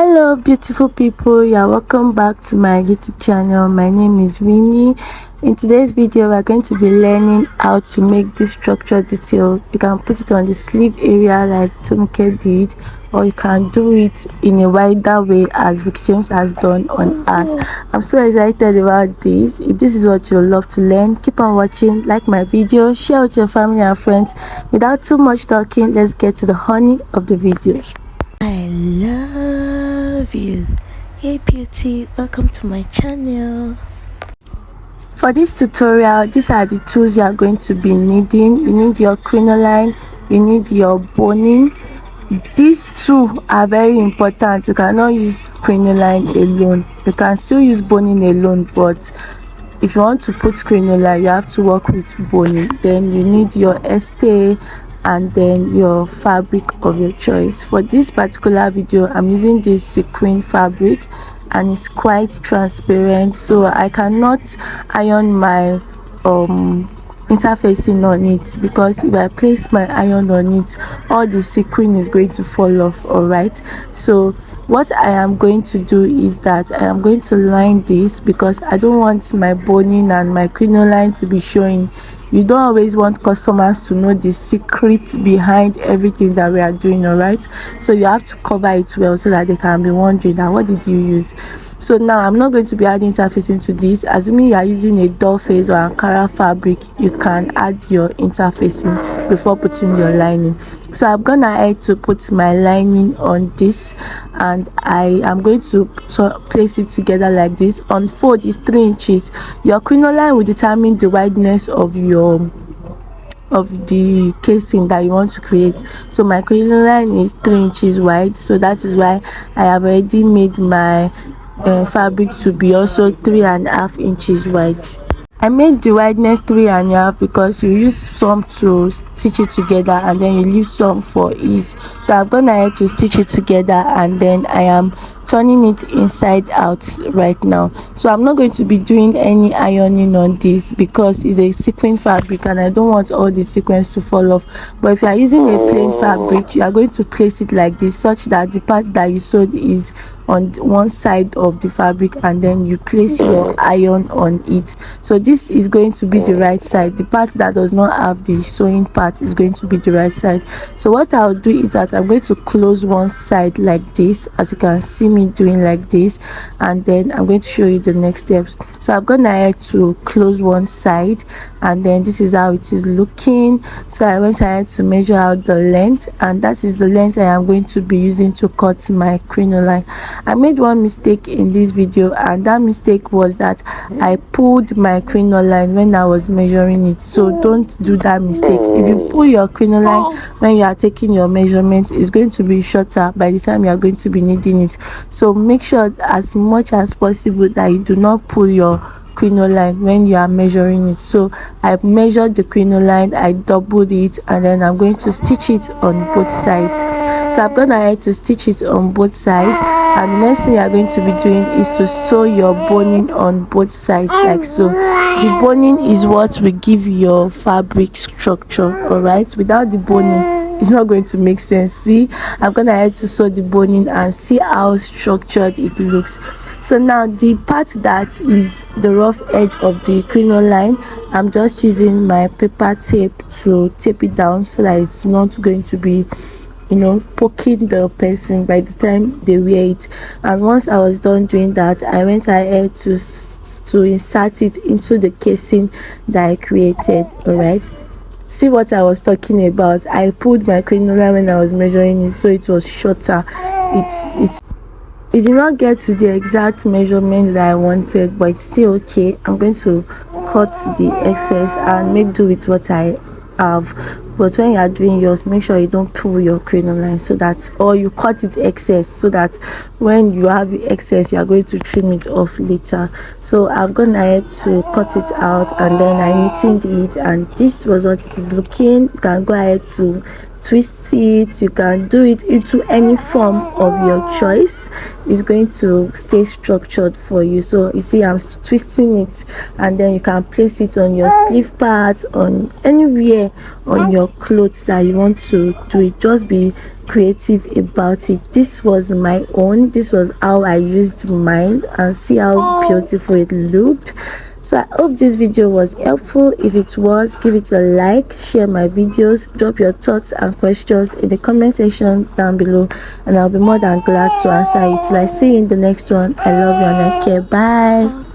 Hello beautiful people, you're welcome back to my YouTube channel. My name is Winnie. In today's video we're going to be learning how to make this structured detail. You can put it on the sleeve area like Tomike did, or you can do it in a wider way as Vicky James has done on us. I'm so excited about this. If this is what you love to learn, keep on watching, like my video, share with your family and friends. Without too much talking, let's get to the honey of the video. I love you. Hey beauty, welcome to my channel. For this tutorial, these are the tools you are going to be needing. You need your crinoline, you need your boning. These two are very important. You cannot use crinoline alone. You can still use boning alone, but if you want to put crinoline, you have to work with boning. Then you need your stay and then your fabric of your choice. For this particular video, I'm using this sequin fabric and it's quite transparent, so I cannot iron my interfacing on it, because if I place my iron on it, all the sequin is going to fall off. All right, so what I am going to do is that I am going to line this, because I don't want my boning and my crinoline to be showing. You don't always want customers to know the secret behind everything that we are doing. All right, so you have to cover it well so that they can be wondering that what did you use. So now I'm not going to be adding interfacing to this. Assuming you are using a doll face or Ankara fabric, you can add your interfacing before putting your lining. So I'm gonna add to put my lining on this, and I am going to place it together like this. On fold is 3 inches. Your crinoline will determine the wideness of the casing that you want to create. So my crinoline is 3 inches wide, so that is why I have already made my fabric to be also 3.5 inches wide. I made the wideness 3.5 because you use some to stitch it together and then you leave some for ease. So I've gone ahead to stitch it together and then I am turning it inside out right now. So I'm not going to be doing any ironing on this because it's a sequin fabric and I don't want all the sequins to fall off. But if you are using a plain fabric, you are going to place it like this, such that the part that you sewed is on one side of the fabric and then you place your iron on it. So this is going to be the right side. The part that does not have the sewing part is going to be the right side. So what I'll do is that I'm going to close one side like this, as you can see me doing like this, and then I'm going to show you the next steps. So I've gone ahead to close one side and then this is how it is looking. So I went ahead to measure out the length, and that is the length I am going to be using to cut my crinoline. I made one mistake in this video, and that mistake was that I pulled my crinoline when I was measuring it. So don't do that mistake. If you pull your crinoline when you are taking your measurements, it's going to be shorter by the time you are going to be needing it. So make sure as much as possible that you do not pull your crinoline when you are measuring it. So I measured the crinoline, I doubled it, and then I'm going to stitch it on both sides. So I'm gonna ahead to stitch it on both sides, and the next thing you are going to be doing is to sew your boning on both sides like so. The boning is what will give your fabric structure. All right, without the boning it's not going to make sense. See, I'm gonna ahead to sew the boning and see how structured it looks. So now the part that is the rough edge of the crinoline, I'm just using my paper tape to tape it down so that it's not going to be, you know, poking the person by the time they wear it. And once I was done doing that, I went ahead to insert it into the casing that I created. All right, see what I was talking about. I pulled my crinoline when I was measuring it, so it was shorter. It did not get to the exact measurement that I wanted, but it's still okay. I'm going to cut the excess and make do with what I have. But when you are doing yours, make sure you don't pull your crinoline, so that, or you cut it excess, so that when you have the excess you are going to trim it off later. So I've gone ahead to cut it out and then I knitted it, and this was what it is looking. You can go ahead to twist it, you can do it into any form of your choice. It's going to stay structured for you. So you see I'm twisting it, and then you can place it on your sleeve part, on anywhere on your clothes that you want to do it. Just be creative about it. This was my own, this was how I used mine, and see how beautiful it looked. So I hope this video was helpful. If it was, give it a like, share my videos, drop your thoughts and questions in the comment section down below, and I'll be more than glad to answer it. Till I see you in the next one. I love you and I care. Bye.